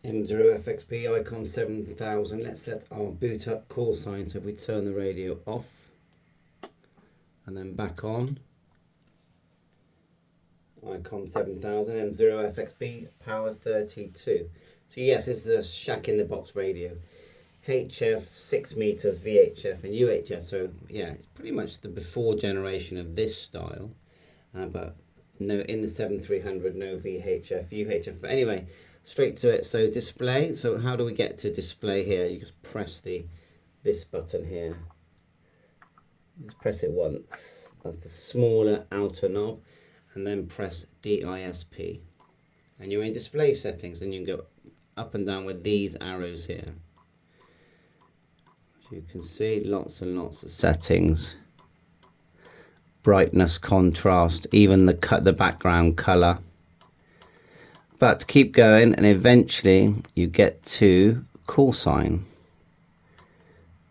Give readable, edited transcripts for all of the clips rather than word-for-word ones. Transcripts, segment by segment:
M0FXB ICOM 7000. Let's set our boot up call sign. So if we turn the radio off and then back on, ICOM 7000 M0FXB power 32. So yes, this is a shack in the box radio. HF 6 meters, VHF and UHF. So yeah, it's pretty much the before generation of this style, but no, in the 7300 no VHF, UHF. But anyway, straight to it. So display. So how do we get to display here? You just press this button here. Just press it once. That's the smaller outer knob, and then press DISP, and you're in display settings, and you can go up and down with these arrows here. As you can see, lots and lots of settings. Brightness, contrast, even the background color. But keep going, and eventually you get to call sign.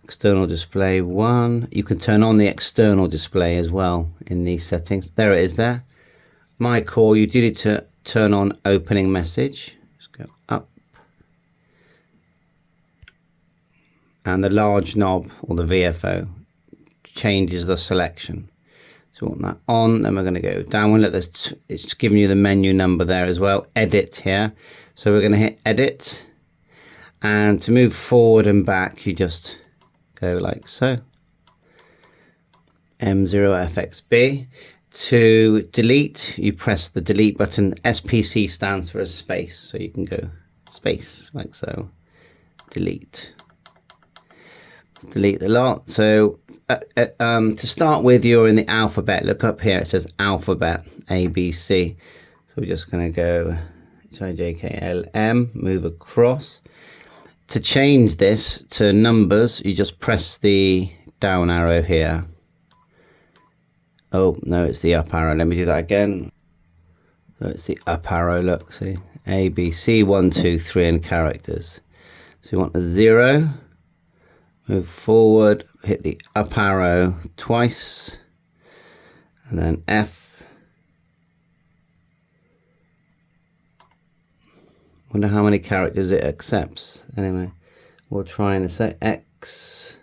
External display 1. You can turn on the external display as well in these settings. There it is there. My call, you do need to turn on opening message. Just go up. And the large knob, or the VFO, changes the selection. So we want that on, then we're going to go down one. Look, it's giving you the menu number there as well. Edit here. So we're going to hit edit. And to move forward and back, you just go like so. M0FXB. To delete, you press the delete button. SPC stands for a space. So you can go space like so. Delete. Delete the lot. So to start with, you're in the alphabet. Look up here, it says alphabet, ABC. So we're just going to go HIJKLM, move across. To change this to numbers, you just press the down arrow here. Oh, no, it's the up arrow. Let me do that again. So it's the up arrow, look, see? A, B, C, 1, 2, 3, and characters. So you want a 0. Move forward, hit the up arrow twice, and then F. Wonder how many characters it accepts. Anyway, we'll try in a sec. X.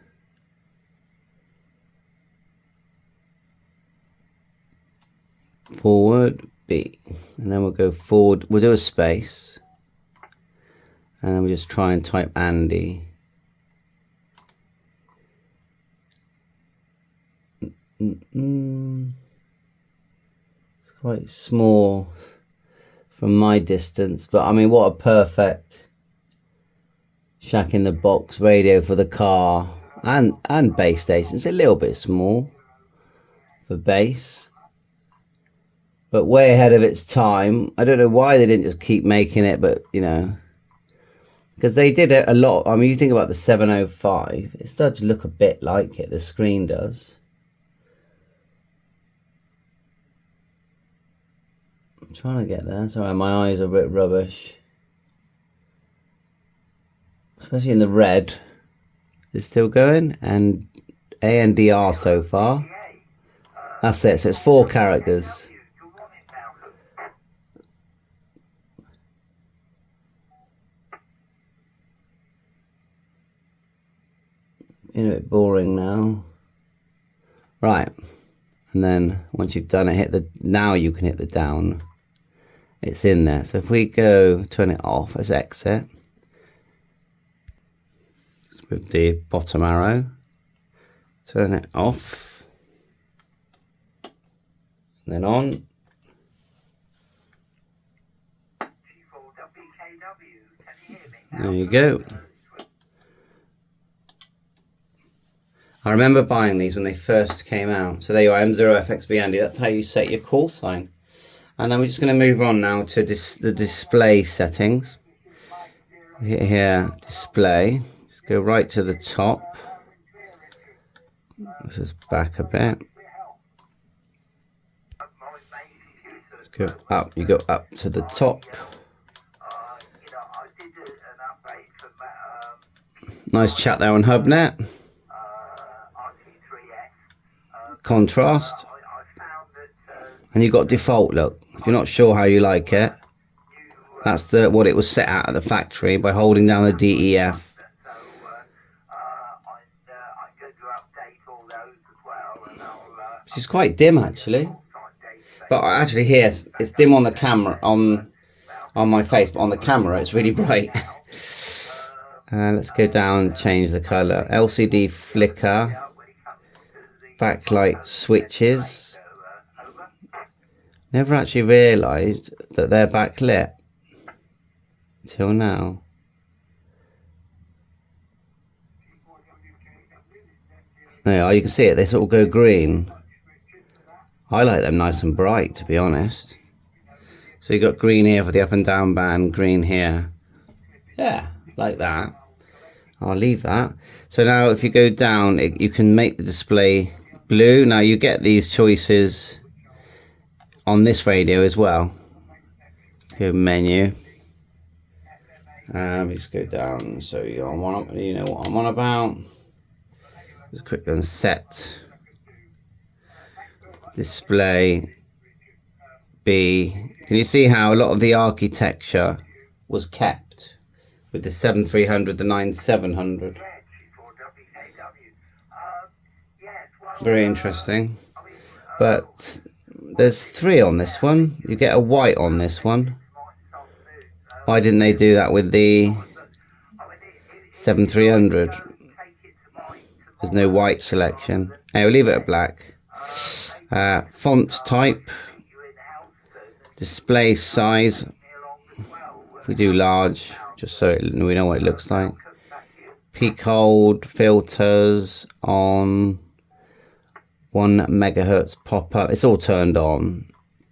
Forward, B. And then we'll go forward. We'll do a space. And then we'll just try and type Andy. It's quite small from my distance, but I mean, what a perfect shack in the box radio for the car and base station. It's a little bit small for base, but way ahead of its time. I don't know why they didn't just keep making it, but you know, because they did it a lot. I mean, you think about the 705, it starts to look a bit like it, the screen does. I'm trying to get there. Sorry, my eyes are a bit rubbish. Especially in the red. It's still going. And A and D R so far. That's it. So it's 4 characters. A bit boring now. Right. And then once you've done it, hit the, now you can hit the down. It's in there. So if we go turn it off, let's exit. With the bottom arrow, turn it off, and then on. There you go. I remember buying these when they first came out. So there you are, M0FXB Andy. That's how you set your call sign. And then we're just going to move on now to the display settings. Hit here, display. Just go right to the top. Let's just back a bit. Let's go up. You go up to the top. Nice chat there on HubNet. Contrast. And you've got default, look. If you're not sure how you like it, That's what it was set at the factory by holding down the DEF. Which is quite dim actually. But actually here it's dim on the camera on my face, but on the camera it's really bright. Let's go down and change the colour. LCD flicker. Backlight switches. Never actually realised that they're backlit until now. There you are, you can see it, they sort of go green. I like them nice and bright, to be honest. So you've got green here for the up and down band, green here. Yeah, like that. I'll leave that. So now if you go down, you can make the display blue. Now you get these choices on this radio as well. Go menu. Just go down. So you know what I'm on about. Just click on set. Display B. Can you see how a lot of the architecture was kept with the 7300, the 9700? Very interesting. But there's 3 on this one. You get a white on this one. Why didn't they do that with the 7300? There's no white selection. Hey, we'll leave it at black. Font type. Display size. If we do large, just so we know what it looks like. Peak hold filters on 1 megahertz pop up. It's all turned on.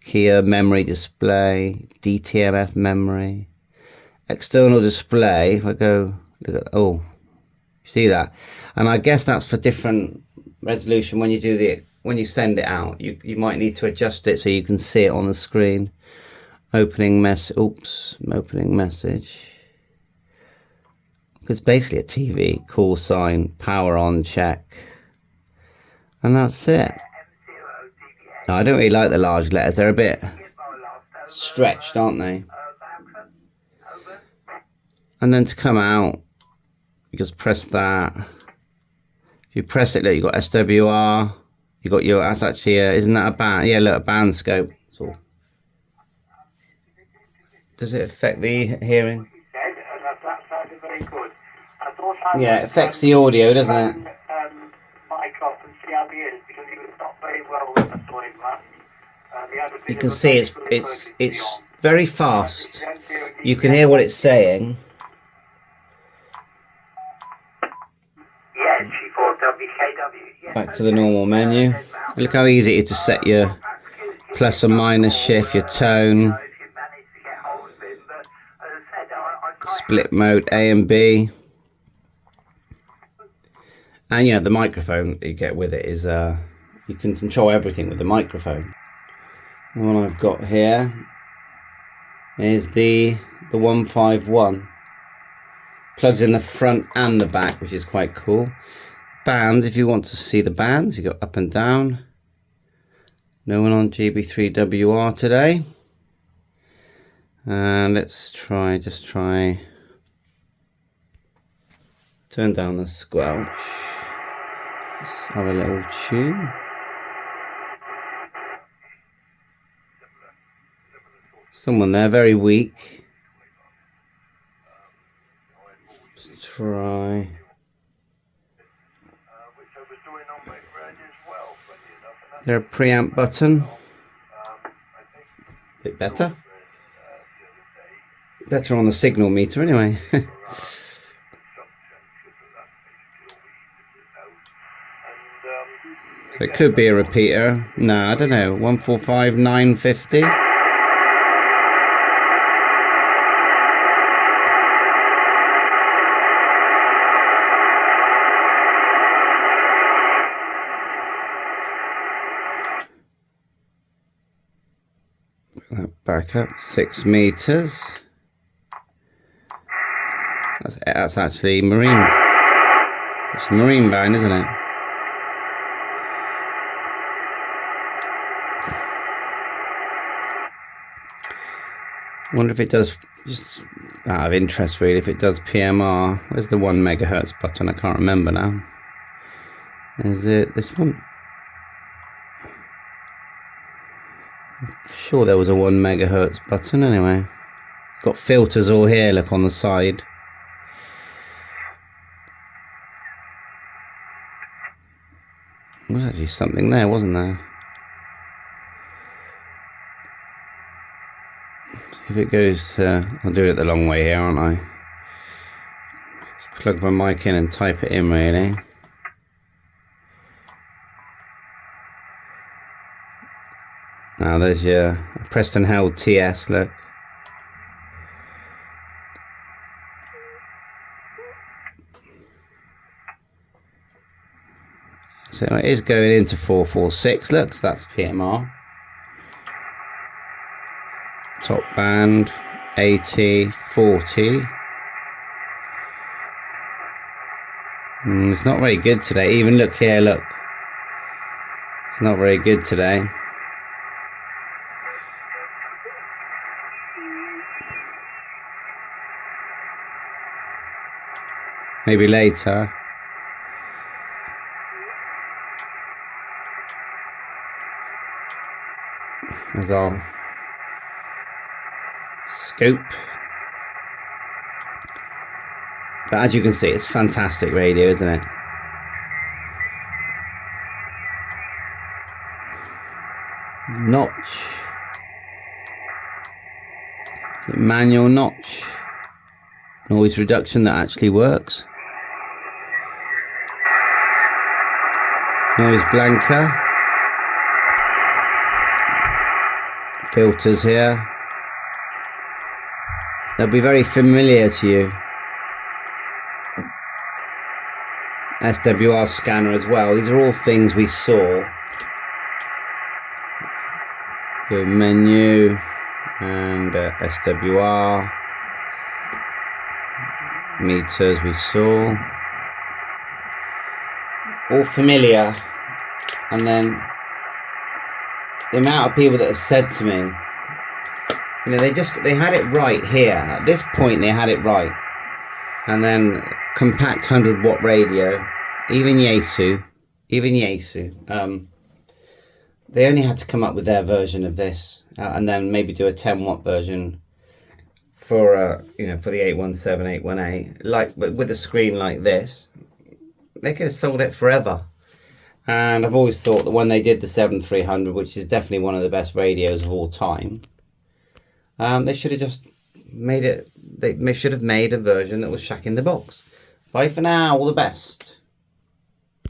Kia memory display, DTMF memory, external display. If I go look at, oh, you see that? And I guess that's for different resolution. When you do when you send it out, you might need to adjust it so you can see it on the screen. Opening opening message. It's basically a TV. Call sign, power on, check. And that's it. No, I don't really like the large letters. They're a bit stretched, aren't they? And then to come out, you just press that. If you press it, look, you've got SWR. You got your, that's actually, isn't that a band? Yeah, look, a band scope. So, does it affect the hearing? Yeah, it affects the audio, doesn't it? You can see it's very fast. You can hear what it's saying. Back to the normal menu. Look how easy it is to set your plus and minus shift, your tone. Split mode A and B. And you know, the microphone you get with it is you can control everything with the microphone. The one I've got here is the 151. Plugs in the front and the back, which is quite cool. Bands, if you want to see the bands, you got up and down. No one on GB3WR today. And let's just try turn down the squelch. Let's have a little tune. Someone there, very weak. Let's try. Is there a preamp button? Bit better. Better on the signal meter anyway. So it could be a repeater. No, I don't know. 145 950. Back up 6 meters. That's actually marine. It's a marine band, isn't it? Wonder if it does just out of interest really, if it does PMR. Where's the 1 megahertz button? I can't remember now. Is it this one? I'm sure there was a 1 megahertz button anyway. Got filters all here, look, on the side. There was actually something there, wasn't there? If it goes, I'll do it the long way here, aren't I? Just plug my mic in and type it in really. Now there's your pressed and held TS, look. So it is going into 446, look, so that's PMR. Top band, 80, 40. It's not very good today. Even look here, look. It's not very good today. Maybe later. There's our scope. But as you can see, it's fantastic radio, isn't it? Notch. Manual notch. Noise reduction that actually works. Noise blanker. Filters here. They'll be very familiar to you. SWR scanner as well. These are all things we saw. Go menu and SWR. Meters we saw. All familiar. And then the amount of people that have said to me, you know, they had it right here. At this point they had it right. And then compact 100-watt radio, even Yaesu, they only had to come up with their version of this, and then maybe do a 10-watt version for you know, for the 817, 818, like with a screen like this. They could have sold it forever. And I've always thought that when they did the 7300, which is definitely one of the best radios of all time, they should have just made it. They should have made a version that was shack in the box. Bye for now. All the best.